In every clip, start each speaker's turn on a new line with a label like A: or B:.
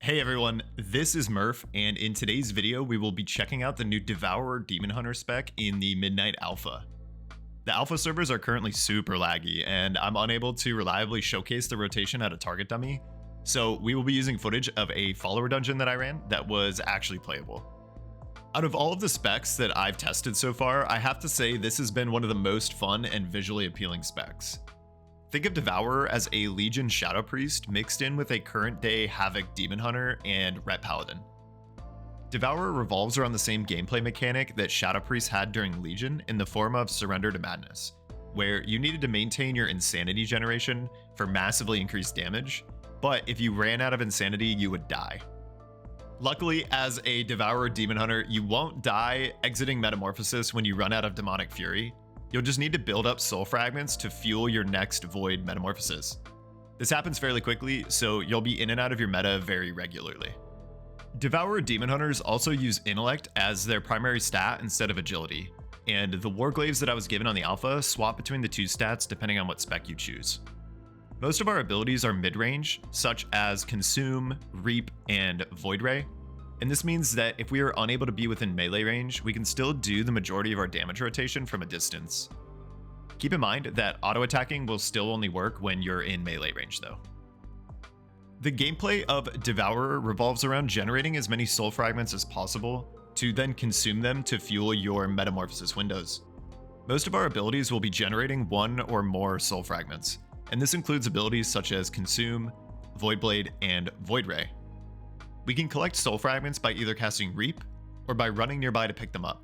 A: Hey everyone, this is Murph, and in today's video we will be checking out the new Devourer Demon Hunter spec in the Midnight Alpha. The alpha servers are currently super laggy, and I'm unable to reliably showcase the rotation at a target dummy, so we will be using footage of a follower dungeon that I ran that was actually playable. Out of all of the specs that I've tested so far, I have to say this has been one of the most fun and visually appealing specs. Think of Devourer as a Legion Shadow Priest mixed in with a current day Havoc Demon Hunter and Ret Paladin. Devourer revolves around the same gameplay mechanic that Shadow Priest had during Legion in the form of Surrender to Madness, where you needed to maintain your insanity generation for massively increased damage, but if you ran out of insanity, you would die. Luckily, as a Devourer Demon Hunter, you won't die exiting Metamorphosis when you run out of Demonic Fury. You'll just need to build up soul fragments to fuel your next Void Metamorphosis. This happens fairly quickly, so you'll be in and out of your meta very regularly. Devourer Demon Hunters also use Intellect as their primary stat instead of Agility, and the Warglaives that I was given on the alpha swap between the two stats depending on what spec you choose. Most of our abilities are mid-range, such as Consume, Reap, and Void Ray, and this means that if we are unable to be within melee range, we can still do the majority of our damage rotation from a distance. Keep in mind that auto-attacking will still only work when you're in melee range though. The gameplay of Devourer revolves around generating as many soul fragments as possible to then consume them to fuel your metamorphosis windows. Most of our abilities will be generating one or more soul fragments, and this includes abilities such as Consume, Void Blade, and Void Ray. We can collect soul fragments by either casting Reap or by running nearby to pick them up.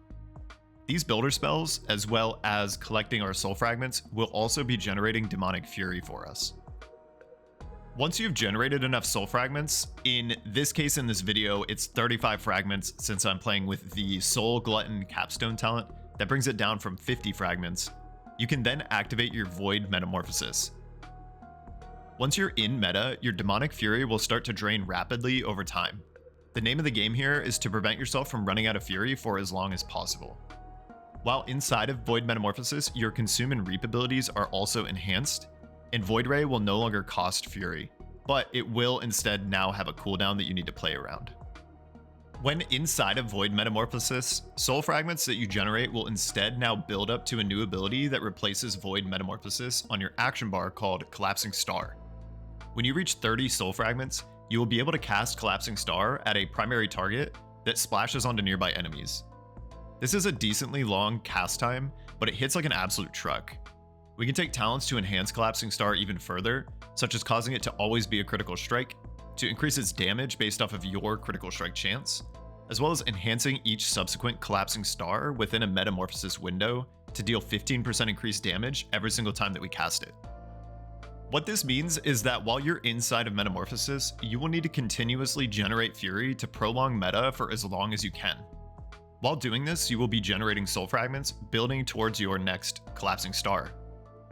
A: These builder spells, as well as collecting our soul fragments, will also be generating Demonic Fury for us. Once you've generated enough soul fragments, in this case in this video, it's 35 fragments since I'm playing with the Soul Glutton Capstone talent that brings it down from 50 fragments, you can then activate your Void Metamorphosis. Once you're in meta, your Demonic Fury will start to drain rapidly over time. The name of the game here is to prevent yourself from running out of Fury for as long as possible. While inside of Void Metamorphosis, your Consume and Reap abilities are also enhanced, and Void Ray will no longer cost Fury, but it will instead now have a cooldown that you need to play around. When inside of Void Metamorphosis, soul fragments that you generate will instead now build up to a new ability that replaces Void Metamorphosis on your action bar called Collapsing Star. When you reach 30 soul fragments, you will be able to cast Collapsing Star at a primary target that splashes onto nearby enemies. This is a decently long cast time, but it hits like an absolute truck. We can take talents to enhance Collapsing Star even further, such as causing it to always be a critical strike, to increase its damage based off of your critical strike chance, as well as enhancing each subsequent Collapsing Star within a Metamorphosis window to deal 15% increased damage every single time that we cast it. What this means is that while you're inside of Metamorphosis, you will need to continuously generate Fury to prolong meta for as long as you can. While doing this, you will be generating soul fragments, building towards your next Collapsing Star.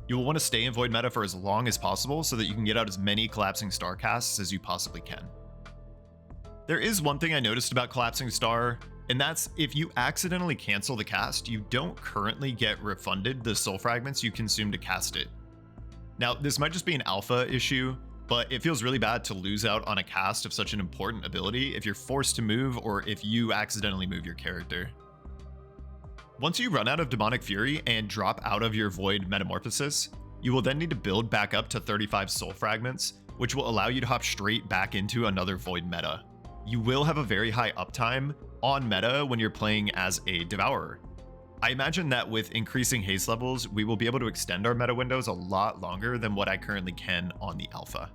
A: You will want to stay in Void meta for as long as possible so that you can get out as many Collapsing Star casts as you possibly can. There is one thing I noticed about Collapsing Star, and that's if you accidentally cancel the cast, you don't currently get refunded the soul fragments you consumed to cast it. Now, this might just be an alpha issue, but it feels really bad to lose out on a cast of such an important ability if you're forced to move or if you accidentally move your character. Once you run out of Demonic Fury and drop out of your Void Metamorphosis, you will then need to build back up to 35 soul fragments, which will allow you to hop straight back into another Void meta. You will have a very high uptime on meta when you're playing as a Devourer. I imagine that with increasing haste levels, we will be able to extend our meta windows a lot longer than what I currently can on the alpha.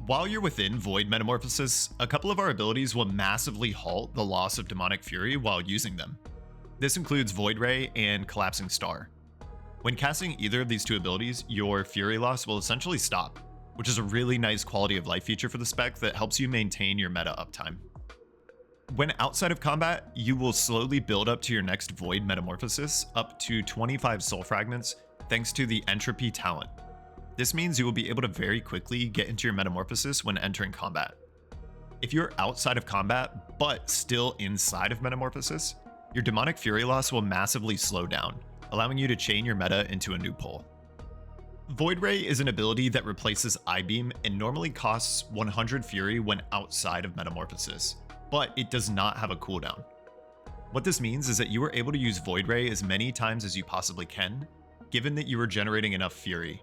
A: While you're within Void Metamorphosis, a couple of our abilities will massively halt the loss of Demonic Fury while using them. This includes Void Ray and Collapsing Star. When casting either of these two abilities, your Fury loss will essentially stop, which is a really nice quality of life feature for the spec that helps you maintain your meta uptime. When outside of combat, you will slowly build up to your next Void Metamorphosis up to 25 soul fragments thanks to the Entropy talent. This means you will be able to very quickly get into your Metamorphosis when entering combat. If you're outside of combat, but still inside of Metamorphosis, your Demonic Fury loss will massively slow down, allowing you to chain your meta into a new pull. Void Ray is an ability that replaces I-Beam and normally costs 100 Fury when outside of Metamorphosis, but it does not have a cooldown. What this means is that you are able to use Void Ray as many times as you possibly can, given that you are generating enough Fury.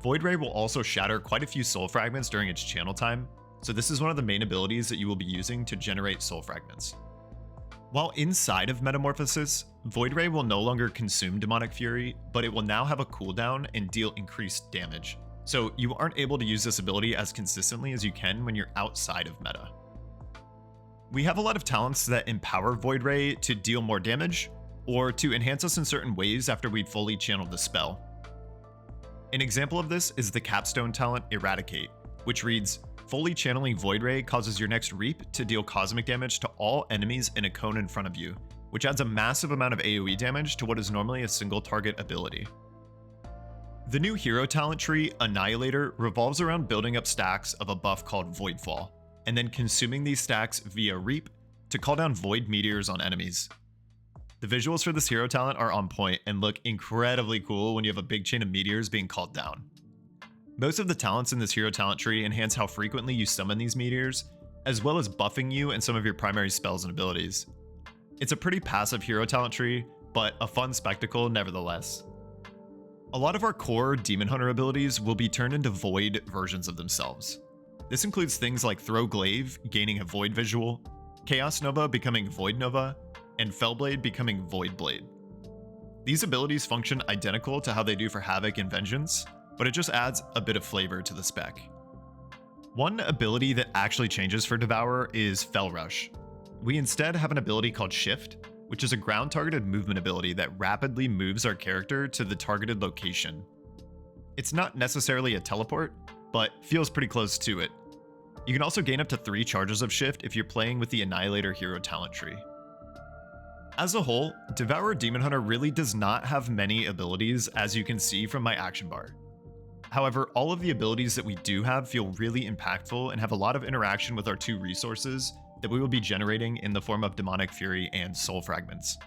A: Void Ray will also shatter quite a few soul fragments during its channel time, so this is one of the main abilities that you will be using to generate soul fragments. While inside of Metamorphosis, Void Ray will no longer consume Demonic Fury, but it will now have a cooldown and deal increased damage, so you aren't able to use this ability as consistently as you can when you're outside of meta. We have a lot of talents that empower Void Ray to deal more damage, or to enhance us in certain ways after we've fully channeled the spell. An example of this is the capstone talent Eradicate, which reads, fully channeling Void Ray causes your next Reap to deal cosmic damage to all enemies in a cone in front of you, which adds a massive amount of AOE damage to what is normally a single target ability. The new hero talent tree, Annihilator, revolves around building up stacks of a buff called Voidfall, and then consuming these stacks via Reap to call down Void Meteors on enemies. The visuals for this hero talent are on point and look incredibly cool when you have a big chain of meteors being called down. Most of the talents in this hero talent tree enhance how frequently you summon these meteors, as well as buffing you and some of your primary spells and abilities. It's a pretty passive hero talent tree, but a fun spectacle nevertheless. A lot of our core Demon Hunter abilities will be turned into Void versions of themselves. This includes things like Throw Glaive gaining a Void visual, Chaos Nova becoming Void Nova, and Fellblade becoming Void Blade. These abilities function identical to how they do for Havoc and Vengeance, but it just adds a bit of flavor to the spec. One ability that actually changes for Devourer is Fell Rush. We instead have an ability called Shift, which is a ground targeted movement ability that rapidly moves our character to the targeted location. It's not necessarily a teleport, but feels pretty close to it. You can also gain up to 3 charges of Shift if you're playing with the Annihilator hero talent tree. As a whole, Devourer Demon Hunter really does not have many abilities, as you can see from my action bar. However, all of the abilities that we do have feel really impactful and have a lot of interaction with our 2 resources that we will be generating in the form of Demonic Fury and Soul Fragments.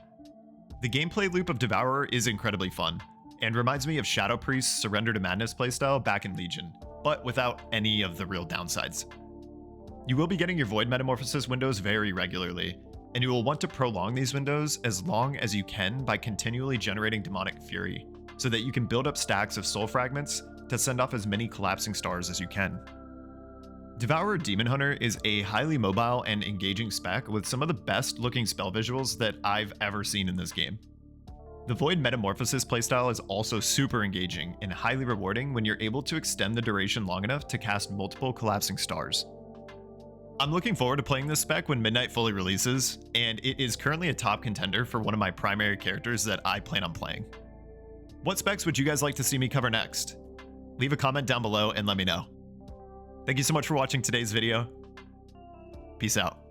A: The gameplay loop of Devourer is incredibly fun, and reminds me of Shadow Priest's Surrender to Madness playstyle back in Legion, but without any of the real downsides. You will be getting your Void Metamorphosis windows very regularly, and you will want to prolong these windows as long as you can by continually generating Demonic Fury, so that you can build up stacks of Soul Fragments to send off as many collapsing stars as you can. Devourer Demon Hunter is a highly mobile and engaging spec with some of the best looking spell visuals that I've ever seen in this game. The Void Metamorphosis playstyle is also super engaging and highly rewarding when you're able to extend the duration long enough to cast multiple collapsing stars. I'm looking forward to playing this spec when Midnight fully releases, and it is currently a top contender for one of my primary characters that I plan on playing. What specs would you guys like to see me cover next? Leave a comment down below and let me know. Thank you so much for watching today's video. Peace out.